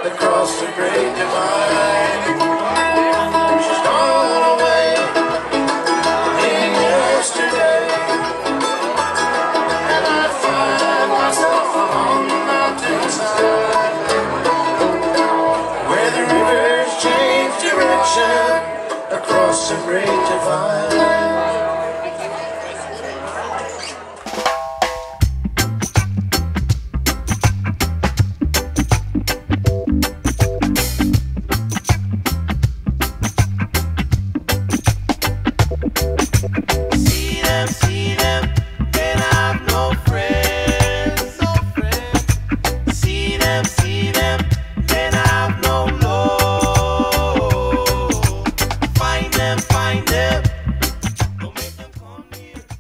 across the great divide. She's gone away in yesterday, and I find myself on the mountainside, where the rivers change direction across the great divide.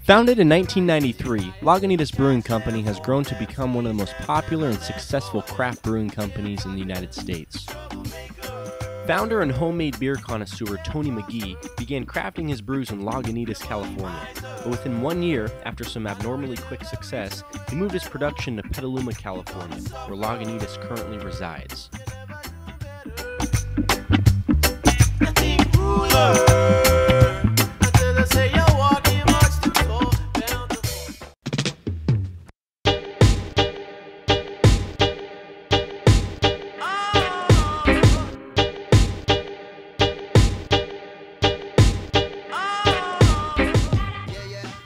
Founded in 1993, Lagunitas Brewing Company has grown to become one of the most popular and successful craft brewing companies in the United States. Founder and homemade beer connoisseur Tony McGee began crafting his brews in Lagunitas, California, but within 1 year, after some abnormally quick success, he moved his production to Petaluma, California, where Lagunitas currently resides.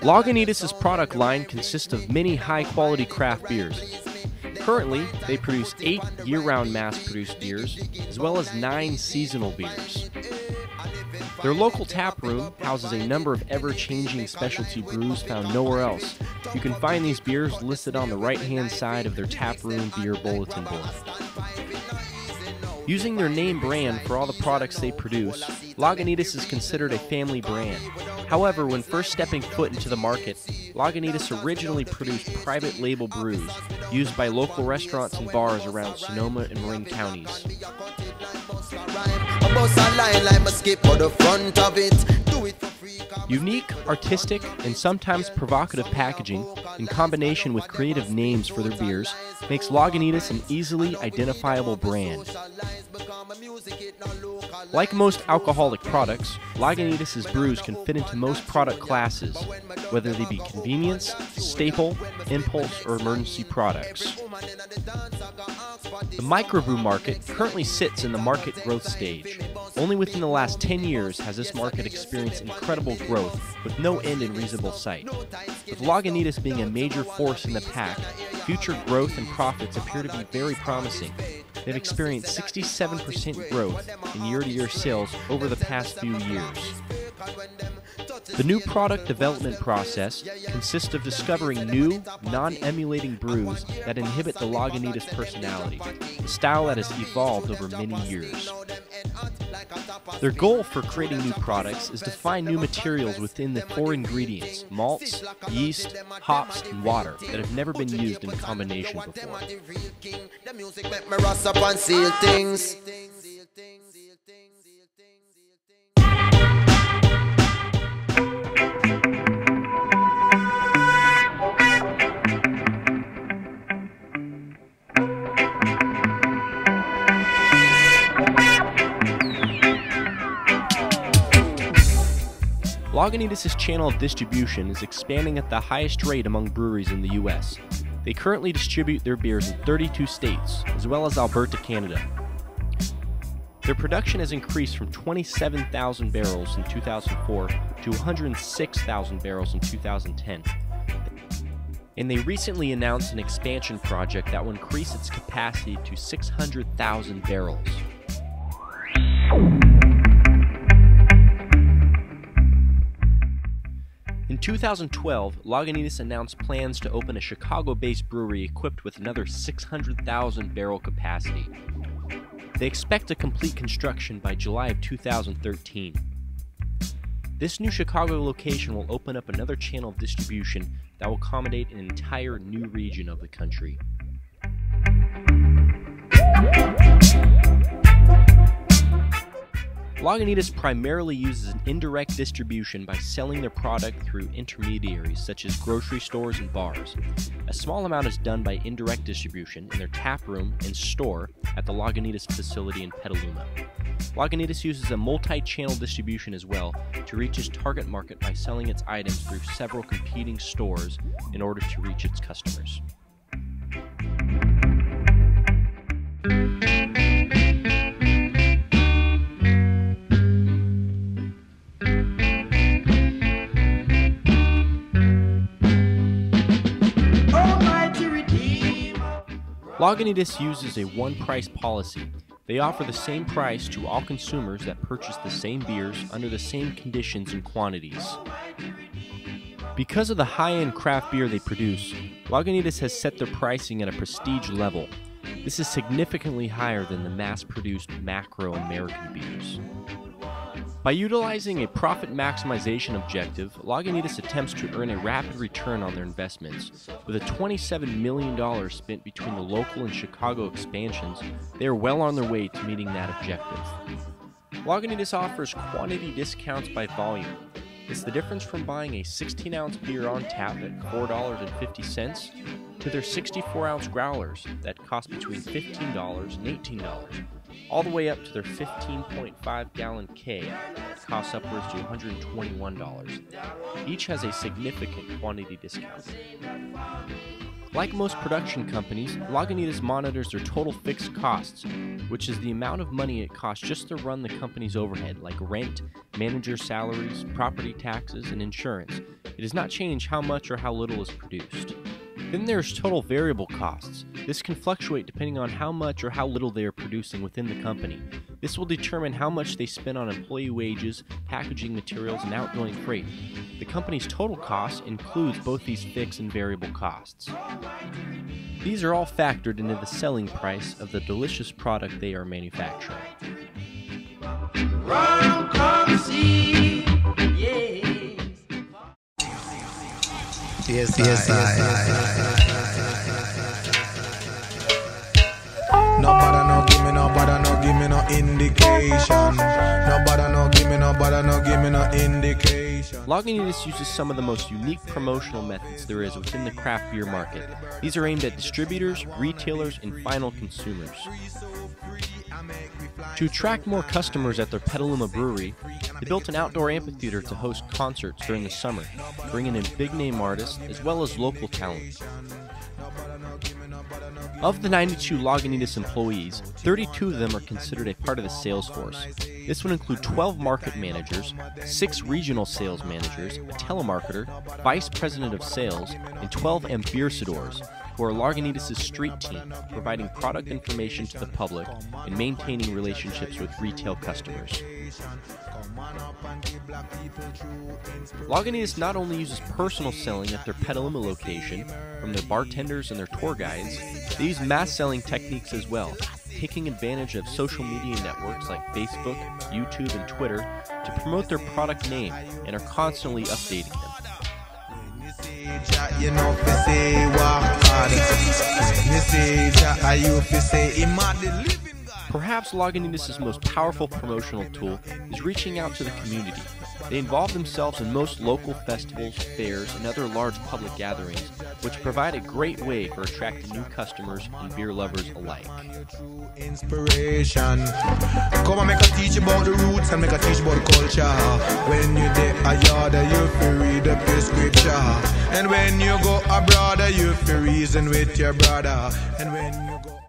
Lagunitas' product line consists of many high-quality craft beers. Currently, they produce 8 year-round mass-produced beers, as well as 9 seasonal beers. Their local tap room houses a number of ever-changing specialty brews found nowhere else. You can find these beers listed on the right-hand side of their tap room beer bulletin board. Using their name brand for all the products they produce, Lagunitas is considered a family brand. However, when first stepping foot into the market, Lagunitas originally produced private label brews used by local restaurants and bars around Sonoma and Marin counties. Unique, artistic, and sometimes provocative packaging, in combination with creative names for their beers, makes Lagunitas an easily identifiable brand. Like most alcoholic products, Lagunitas' brews can fit into most product classes, whether they be convenience, staple, impulse, or emergency products. The microbrew market currently sits in the market growth stage. Only within the last 10 years has this market experienced incredible growth with no end in reasonable sight. With Lagunitas being a major force in the pack, future growth and profits appear to be very promising. They've experienced 67% growth in year-to-year sales over the past few years. The new product development process consists of discovering new, non-emulating brews that inhibit the Lagunitas personality, a style that has evolved over many years. Their goal for creating new products is to find new materials within the 4 ingredients, malts, yeast, hops, and water, that have never been used in combination before. Lagunitas' channel of distribution is expanding at the highest rate among breweries in the U.S. They currently distribute their beers in 32 states, as well as Alberta, Canada. Their production has increased from 27,000 barrels in 2004 to 106,000 barrels in 2010. And they recently announced an expansion project that will increase its capacity to 600,000 barrels. In 2012, Lagunitas announced plans to open a Chicago-based brewery equipped with another 600,000 barrel capacity. They expect to complete construction by July of 2013. This new Chicago location will open up another channel of distribution that will accommodate an entire new region of the country. Lagunitas primarily uses an indirect distribution by selling their product through intermediaries such as grocery stores and bars. A small amount is done by indirect distribution in their tap room and store at the Lagunitas facility in Petaluma. Lagunitas uses a multi-channel distribution as well to reach its target market by selling its items through several competing stores in order to reach its customers. Lagunitas uses a one-price policy. They offer the same price to all consumers that purchase the same beers under the same conditions and quantities. Because of the high-end craft beer they produce, Lagunitas has set their pricing at a prestige level. This is significantly higher than the mass-produced macro American beers. By utilizing a profit maximization objective, Lagunitas attempts to earn a rapid return on their investments. With a $27 million spent between the local and Chicago expansions, they are well on their way to meeting that objective. Lagunitas offers quantity discounts by volume. It's the difference from buying a 16-ounce beer on tap at $4.50 to their 64-ounce growlers that cost between $15 and $18, all the way up to their 15.5-gallon keg that costs upwards to $121. Each has a significant quantity discount. Like most production companies, Lagunitas monitors their total fixed costs, which is the amount of money it costs just to run the company's overhead, like rent, manager salaries, property taxes, and insurance. It does not change how much or how little is produced. Then there's total variable costs. This can fluctuate depending on how much or how little they are producing within the company. This will determine how much they spend on employee wages, packaging materials, and outgoing freight. The company's total cost includes both these fixed and variable costs. These are all factored into the selling price of the delicious product they are manufacturing. Yes. Nobody no give me no indication. Nobody no give me no indication. Lagunitas uses some of the most unique promotional methods there is within the craft beer market. These are aimed at distributors, retailers, and final consumers. To attract more customers at their Petaluma brewery, they built an outdoor amphitheater to host concerts during the summer, bringing in big-name artists as well as local talent. Of the 92 Lagunitas employees, 32 of them are considered a part of the sales force. This would include 12 market managers, 6 regional sales managers, a telemarketer, vice president of sales, and 12 ambassadors, who are Lagunitas' street team, providing product information to the public and maintaining relationships with retail customers. Lagunitas not only uses personal selling at their Petaluma location, from their bartenders and their tour guides, they use mass selling techniques as well, taking advantage of social media networks like Facebook, YouTube, and Twitter to promote their product name and are constantly updating them. Perhaps Lagunitas' most powerful promotional tool is reaching out to the community. They involve themselves in most local festivals, fairs, and other large public gatherings, which provide a great way for attracting new customers and beer lovers alike. Inspiration. Come and make a teach about the roots and make a teach about the culture. When you're there, you feel read the prescription. And when you go abroad, you feel reason with your brother. And when you go